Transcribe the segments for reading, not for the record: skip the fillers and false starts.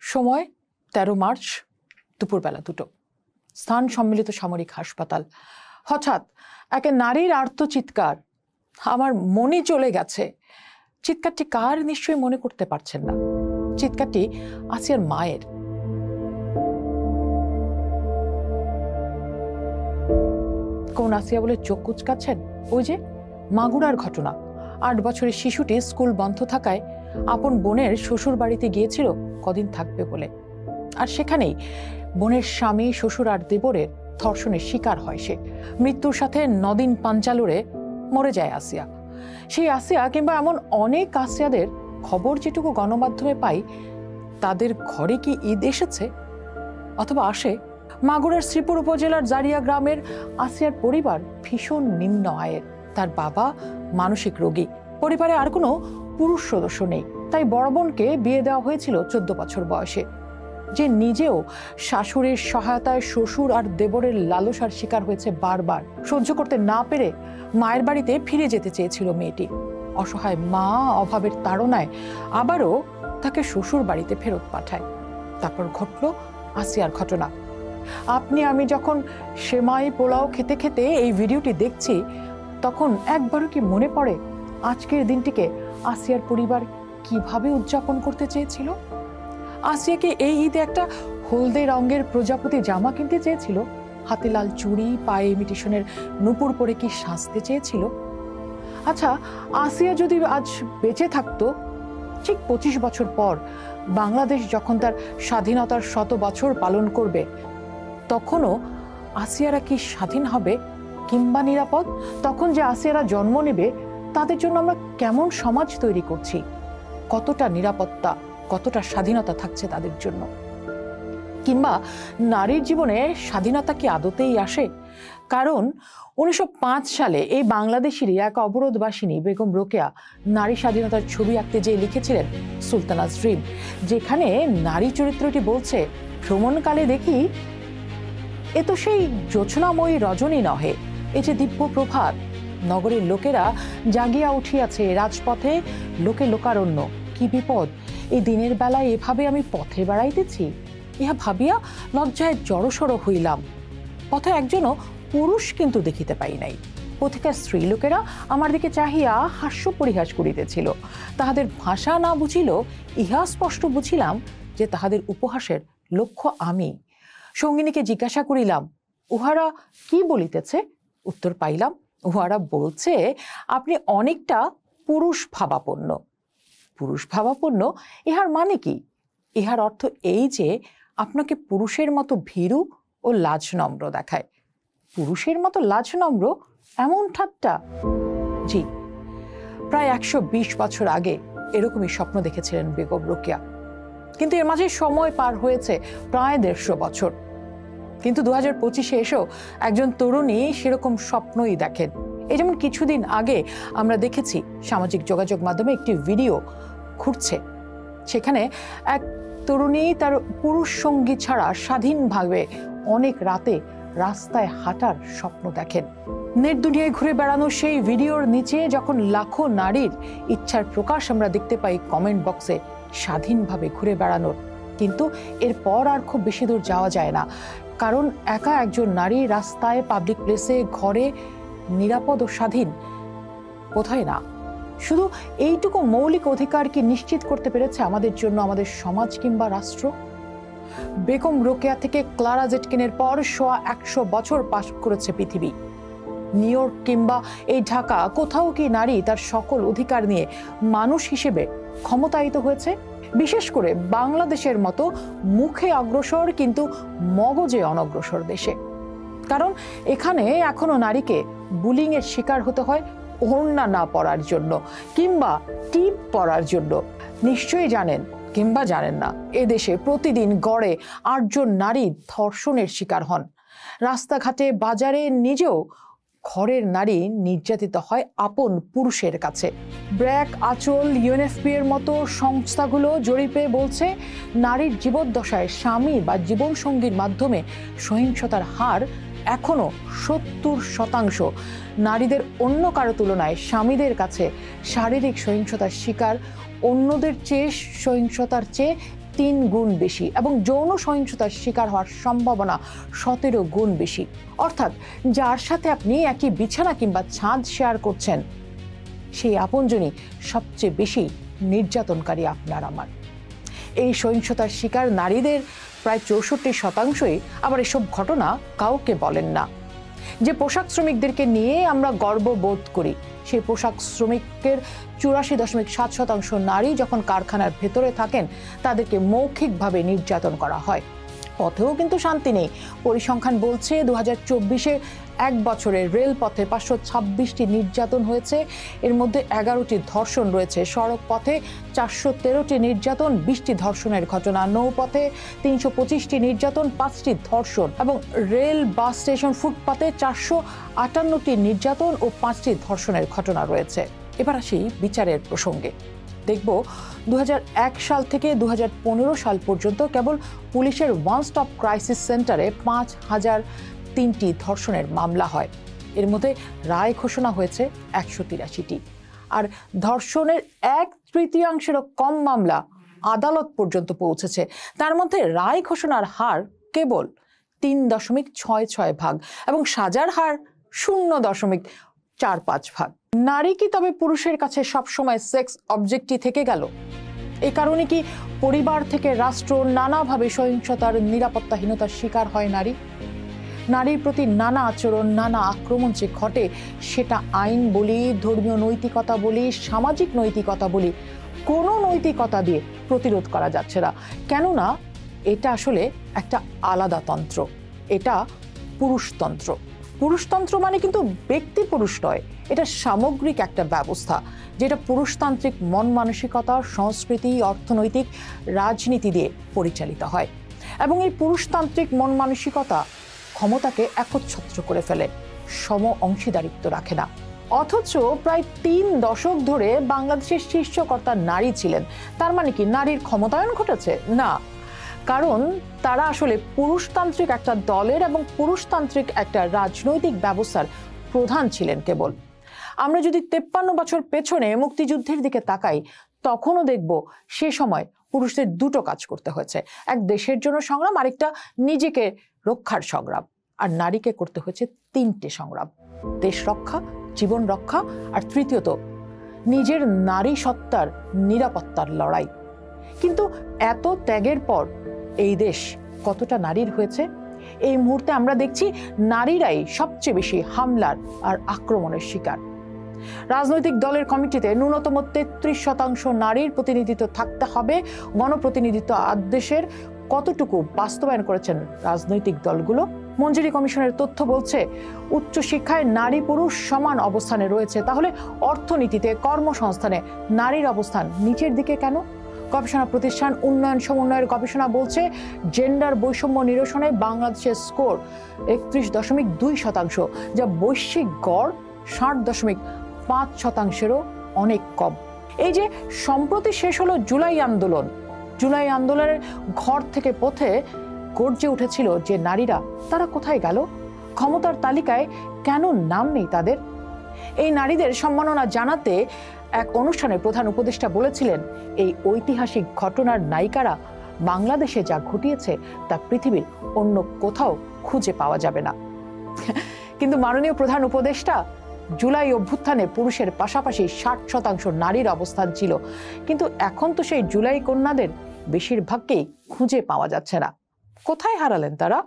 সময় ১৩ মার্চ দুপুরবেলা ২টো। স্থান সম্মিলিত সামরিক হাসপাতাল। হঠাৎ এক নারীর আর্তচিৎকার। আমার মনে চলে গেছে। চিৎকারটি কার নিশ্চয়ই মনে করতে পারছেন না। চিৎকারটি আসিয়ার মায়ের। কোন আসিয়া বলে চোখ কুচকাচ্ছেন? ওই যে মাগুরার ঘটনা। ৮ বছরের শিশুটি স্কুল বন্ধ থাকায় আপন বোনের শ্বশুর বাড়িতে গিয়েছিল কদিন থাকবে বলে। আর সেখানেই বোনের স্বামী, শ্বশুর আর দেবরের ধর্ষণের শিকার হয় সে। মৃত্যুর সাথে ৯ দিন পাঞ্চালুরে মরে যায় আসিয়া। সেই আসিয়া কিংবা এমন অনেক আসিয়াদের খবর যেটুকু গণমাধ্যমে পাই, তাদের ঘরে কি ঈদ এসেছে অথবা আসে? মাগুরার শ্রীপুর উপজেলার জারিয়া গ্রামের আসিয়ার পরিবার ভীষণ নিম্ন আয়ের। তার বাবা মানসিক রোগী। পরিবারে আর কোনো পুরুষ সদস্য নেই, তাই বড় বোনকে বিয়ে দেওয়া হয়েছিল ১৪ বছর বয়সে। যে নিজেও শাশুড়ির সহায়তায় শ্বশুর আর দেবরের লালসার শিকার হয়েছে বারবার। সহ্য করতে না পেরে মায়ের বাড়িতে ফিরে যেতে চেয়েছিল মেয়েটি। অসহায় মা অভাবের তাড়নায় আবারও তাকে শ্বশুর বাড়িতে ফেরত পাঠায়। তারপর ঘটল আসিয়ার ঘটনা। আপনি আমি যখন সেমাই পোলাও খেতে খেতে এই ভিডিওটি দেখছি, তখন একবারও কি মনে পড়ে আজকের দিনটিকে আসিয়ার পরিবার কিভাবে উদযাপন করতে চেয়েছিল? আসিয়াকে এই ঈদে একটা হলদে রঙের প্রজাপতি জামা কিনতে চেয়েছিল, হাতে লাল চুড়ি, পায়ে ইমিটেশনের নূপুর পরে কি সাজতে চেয়েছিল? আচ্ছা, আসিয়া যদি আজ বেঁচে থাকতো, ঠিক ২৫ বছর পর বাংলাদেশ যখন তার স্বাধীনতার ১০০ বছর পালন করবে, তখনও আসিয়ারা কি স্বাধীন হবে কিংবা নিরাপদ? তখন যে আসিয়ারা জন্ম নেবে, তাদের জন্য আমরা কেমন সমাজ তৈরি করছি? কতটা নিরাপত্তা, কতটা স্বাধীনতা থাকছে তাদের জন্য? কিংবা নারীর জীবনে স্বাধীনতা কি আদতেই আসে? কারণ ১৯০৫ সালে এই বাংলাদেশেরই এক অবরোধবাসিনী বেগম রোকেয়া নারী স্বাধীনতার ছবি আঁকতে যেয়ে লিখেছিলেন সুলতানাস ড্রিম, যেখানে নারী চরিত্রটি বলছে, ভ্রমণকালে দেখি এ তো সেই জ্যোৎস্নাময়ী রজনী নহে, এ যে দিব্য প্রভাত। নগরের লোকেরা জাগিয়া উঠিয়াছে, রাজপথে লোকে লোকারণ্য। কি বিপদ, এই দিনের বেলায় এভাবে আমি পথে বেড়াইতেছি। ইহা ভাবিয়া লজ্জায় জড়সড় হইলাম। পথে একজনও পুরুষ কিন্তু দেখিতে পাই নাই। পথিকার স্ত্রী লোকেরা আমার দিকে চাহিয়া হাস্য পরিহাস করিতেছিল। তাহাদের ভাষা না বুঝিল, ইহা স্পষ্ট বুঝিলাম যে তাহাদের উপহাসের লক্ষ্য আমি। সঙ্গিনীকে জিজ্ঞাসা করিলাম, উহারা কি বলিতেছে? উত্তর পাইলাম, উহারা বলছে আপনি অনেকটা পুরুষ ভাবাপন্ন। পুরুষ ভাবাপন্ন ইহার মানে কি? ইহার অর্থ এই যে আপনাকে পুরুষের মতো ভীরু ও লাজনম্র দেখায়। পুরুষের মতো লাজনম্র, এমন ঠাট্টা? জি, প্রায় ১২০ বছর আগে এরকমই স্বপ্ন দেখেছিলেন বেগম রোকেয়া। কিন্তু এর মাঝে সময় পার হয়েছে প্রায় ১৫০ বছর। কিন্তু ২০২৫-এ এসেও একজন তরুণী সেরকম স্বপ্নই দেখেন। এই যেমন কিছুদিন আগে আমরা দেখেছি সামাজিক যোগাযোগ মাধ্যমে একটি ভিডিও ঘুরছে, সেখানে এক তরুণী তার পুরুষ সঙ্গী ছাড়া স্বাধীনভাবে অনেক রাতে রাস্তায় হাঁটার স্বপ্ন দেখেন। নেট দুনিয়ায় ঘুরে বেড়ানো সেই ভিডিওর নিচে যখন লাখো নারীর ইচ্ছার প্রকাশ আমরা দেখতে পাই কমেন্ট বক্সে, স্বাধীনভাবে ঘুরে বেড়ানোর। কিন্তু এরপর আর খুব বেশি দূর যাওয়া যায় না, কারণ একা একজন নারী রাস্তায়, পাবলিক প্লেসে, ঘরে নিরাপদ ও স্বাধীন কোথায় না। শুধু এইটুকু মৌলিক অধিকার কি নিশ্চিত করতে পেরেছে আমাদের জন্য আমাদের সমাজ কিংবা রাষ্ট্র? বেগম রোকেয়া থেকে ক্লারা জেটকিনের পর ১০০ বছর পাস করেছে পৃথিবী। নিউ ইয়র্ক কিংবা এই ঢাকা, কোথাও কি নারী তার সকল অধিকার নিয়ে মানুষ হিসেবে ক্ষমতায়িত হয়েছে? বিশেষ করে বাংলাদেশের মতো মুখে অগ্রসর কিন্তু মগজে অনগ্রসর দেশে। কারণ এখানে এখনো নারীকে বুলিং এর শিকার হতে হয় ওড়না না পরার জন্য কিংবা টিপ পরার জন্য। নিশ্চয়ই জানেন কিংবা জানেন না, এদেশে প্রতিদিন গড়ে ৮ জন নারী ধর্ষণের শিকার হন। রাস্তাঘাটে, বাজারে, নিজেও ঘরের নারী নির্যাতিত হয় আপন পুরুষের কাছে। ব্র্যাক, আঁচল, ইউএনএফপি এর মতো সংস্থাগুলো জরিপে বলছে, নারীর জীবদ্দশায় স্বামী বা জীবনসঙ্গীর মাধ্যমে সহিংসতার হার এখনো ৭০%। নারীদের অন্য কারো তুলনায় স্বামীদের কাছে শারীরিক সহিংসতার শিকার অন্যদের চেয়ে সহিংসতার চেয়ে 3 গুণ বেশি এবং যৌন সহিংসতার শিকার হওয়ার সম্ভাবনা 17 গুণ বেশি। অর্থাৎ যার সাথে আপনি একই বিছানা কিংবা ছাদ শেয়ার করছেন, সেই আপনজনই সবচেয়ে বেশি নির্যাতনকারী আপনার আমার। এই সহিংসতার শিকার নারীদের প্রায় 64%ই আবার এসব ঘটনা কাউকে বলেন না। যে পোশাক শ্রমিকদেরকে নিয়ে আমরা গর্ববোধ করি, সেই পোশাক শ্রমিকের 84.7% নারী যখন কারখানার ভেতরে থাকেন তাদেরকে মৌখিকভাবে নির্যাতন করা হয়। পথেও কিন্তু শান্তি নেই। পরিসংখ্যান বলছে 2024-এ এক বছরে রেলপথে 526টি নির্যাতন হয়েছে, এর মধ্যে 11টি ধর্ষণ রয়েছে। সড়ক পথে 413টি নির্যাতন, 20টি ধর্ষণের ঘটনা। নৌপথে 325টি নির্যাতন, 5টি ধর্ষণ এবং রেল, বাস স্টেশন, ফুটপাতে 458টি নির্যাতন ও 5টি ধর্ষণের ঘটনা রয়েছে। এবার আসি বিচারের প্রসঙ্গে। দেখব 2001 সাল থেকে 2015 সাল পর্যন্ত কেবল পুলিশের ওয়ান স্টপ ক্রাইসিস সেন্টারে 5003টি ধর্ষণের মামলা হয়। এর মধ্যে রায় ঘোষণা হয়েছে 183টি। আর ধর্ষণের 1/3 কম মামলা আদালত পর্যন্ত পৌঁছেছে। তার মধ্যে রায় ঘোষণার হার কেবল 3.66 এবং সাজার হার 0.45। নারী কি তবে পুরুষের কাছে সবসময় সেক্স অবজেক্টই থেকে গেল? এ কারণে কি পরিবার থেকে রাষ্ট্র নানাভাবে সহিংসতার, নিরাপত্তাহীনতার শিকার হয় নারী? নারীর প্রতি নানা আচরণ, নানা আক্রমণ যে ঘটে, সেটা আইন বলি, ধর্মীয় নৈতিকতা বলি, সামাজিক নৈতিকতা বলি, কোনো নৈতিকতা দিয়ে প্রতিরোধ করা যাচ্ছে না। কেননা এটা আসলে একটা আলাদা তন্ত্র, এটা পুরুষতন্ত্র। পুরুষতন্ত্র মানে কিন্তু ব্যক্তি পুরুষ নয়, এটা সামগ্রিক একটা ব্যবস্থা যেটা পুরুষতান্ত্রিক মন মানসিকতা, সংস্কৃতি, অর্থনৈতিক, রাজনীতি দিয়ে পরিচালিত হয়। এবং এই পুরুষতান্ত্রিক মন মানসিকতা ক্ষমতাকে একচ্ছত্র করে ফেলে, সম অংশীদারিত্ব রাখে না। অথচ প্রায় 3 দশক ধরে বাংলাদেশের শীর্ষকর্তা নারী ছিলেন। তার মানে কি নারীর ক্ষমতায়ন ঘটেছে? না, কারণ তারা আসলে পুরুষতান্ত্রিক একটা দলের এবং পুরুষতান্ত্রিক একটা রাজনৈতিক ব্যবস্থার প্রধান ছিলেন কেবল। আমরা যদি 53 বছর পেছনে মুক্তিযুদ্ধের দিকে তাকাই, তখনও দেখব সে সময় পুরুষদের দুটো কাজ করতে হয়েছে। এক দেশের জন্য সংগ্রাম, আরেকটা নিজেকে রক্ষার সংগ্রাম। আর নারীকে করতে হয়েছে 3টে সংগ্রাম: দেশ রক্ষা, জীবন রক্ষা, আর তৃতীয়ত নিজের নারী সত্তার নিরাপত্তার লড়াই। কিন্তু এত ত্যাগের পর এই দেশ কতটা নারীর হয়েছে? এই মুহূর্তে আমরা দেখছি নারীরাই সবচেয়ে বেশি হামলার আর আক্রমণের শিকার। রাজনৈতিক দলের কমিটিতে ন্যূনতম 33% নারীর প্রতিনিধিত্ব থাকতে হবে। গণপ্রতিনিধিত্ব আদেশের কতটুকু বাস্তবায়ন করেছেন রাজনৈতিক দলগুলো? মঞ্জুরি কমিশনের তথ্য বলছে উচ্চশিক্ষায় নারী পুরুষ সমান অবস্থানে রয়েছে। তাহলে অর্থনীতিতে, কর্মসংস্থানে নারীর অবস্থান নিচের দিকে কেন? গবেষণা প্রতিষ্ঠান উন্নয়ন সমন্বয়ের গবেষণা বলছে জেন্ডার বৈষম্য নিরসনে বাংলাদেশের স্কোর 31.2%, যা বৈশ্বিক গড় 60.5%-এরও অনেক কম। এই যে সম্প্রতি শেষ হলো জুলাই আন্দোলনের ঘর থেকে পথে গর্জে উঠেছিল যে নারীরা, তারা কোথায় গেল? ক্ষমতার তালিকায় কেন নাম নেই তাদের? এই নারীদের সম্মাননা জানাতে এক অনুষ্ঠানে প্রধান উপদেষ্টা বলেছিলেন, এই ঐতিহাসিক ঘটনার নায়িকারা বাংলাদেশে যা ঘটিয়েছে তা পৃথিবীর অন্য কোথাও খুঁজে পাওয়া যাবে না। কিন্তু মাননীয় প্রধান উপদেষ্টা, জুলাই অভ্যুত্থানে পুরুষের পাশাপাশি 60% নারীর অবস্থান ছিল, কিন্তু এখন তো সেই জুলাই কন্যাদের বেশিরভাগকেই খুঁজে পাওয়া যাচ্ছে না। কোথায় হারালেন তারা?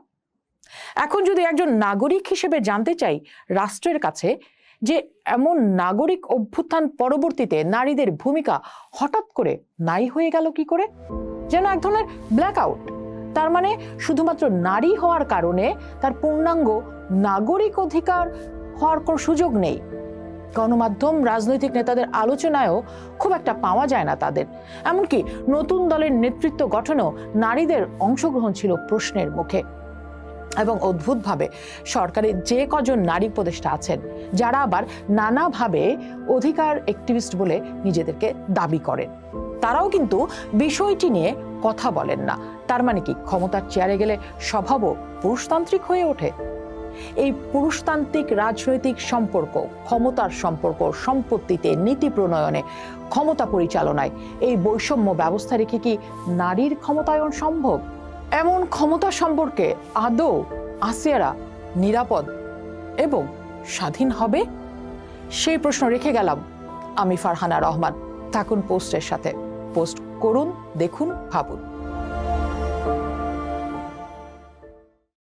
এখন যদি একজন নাগরিক হিসেবে জানতে চাই রাষ্ট্রের কাছে যে এমন নাগরিক অভ্যুত্থান পরবর্তীতে নারীদের ভূমিকা হঠাৎ করে নাই হয়ে গেল কি করে? যেন এক ধরনের ব্ল্যাকআউট। তার মানে শুধুমাত্র নারী হওয়ার কারণে তার পূর্ণাঙ্গ নাগরিক অধিকার হওয়ার কোনো সুযোগ নেই। গণমাধ্যম, রাজনৈতিক নেতাদের আলোচনায়ও খুব একটা পাওয়া যায় না তাদের। এমনকি নতুন দলের নেতৃত্ব গঠনেও নারীদের অংশগ্রহণ ছিল প্রশ্নের মুখে। এবং অদ্ভুতভাবে সরকারের যে কজন নারী উপদেষ্টা আছেন, যারা আবার নানাভাবে অধিকার অ্যাক্টিভিস্ট বলে নিজেদেরকে দাবি করেন, তারাও কিন্তু বিষয়টি নিয়ে কথা বলেন না। তার মানে কি ক্ষমতার চেয়ারে গেলে স্বভাবও পুরুষতান্ত্রিক হয়ে ওঠে? এই পুরুষতান্ত্রিক রাজনৈতিক সম্পর্ক, ক্ষমতার সম্পর্ক, সম্পত্তিতে, নীতি প্রণয়নে, ক্ষমতা পরিচালনায় এই বৈষম্য ব্যবস্থা রেখে কি নারীর ক্ষমতায়ন সম্ভব? এমন ক্ষমতা সম্পর্কে আদৌ আসিয়ারা নিরাপদ এবং স্বাধীন হবে? সেই প্রশ্ন রেখে গেলাম আমি, ফারহানা রহমান। থাকুন পোস্টের সাথে, পোস্ট করুন, দেখুন, ভাবুন।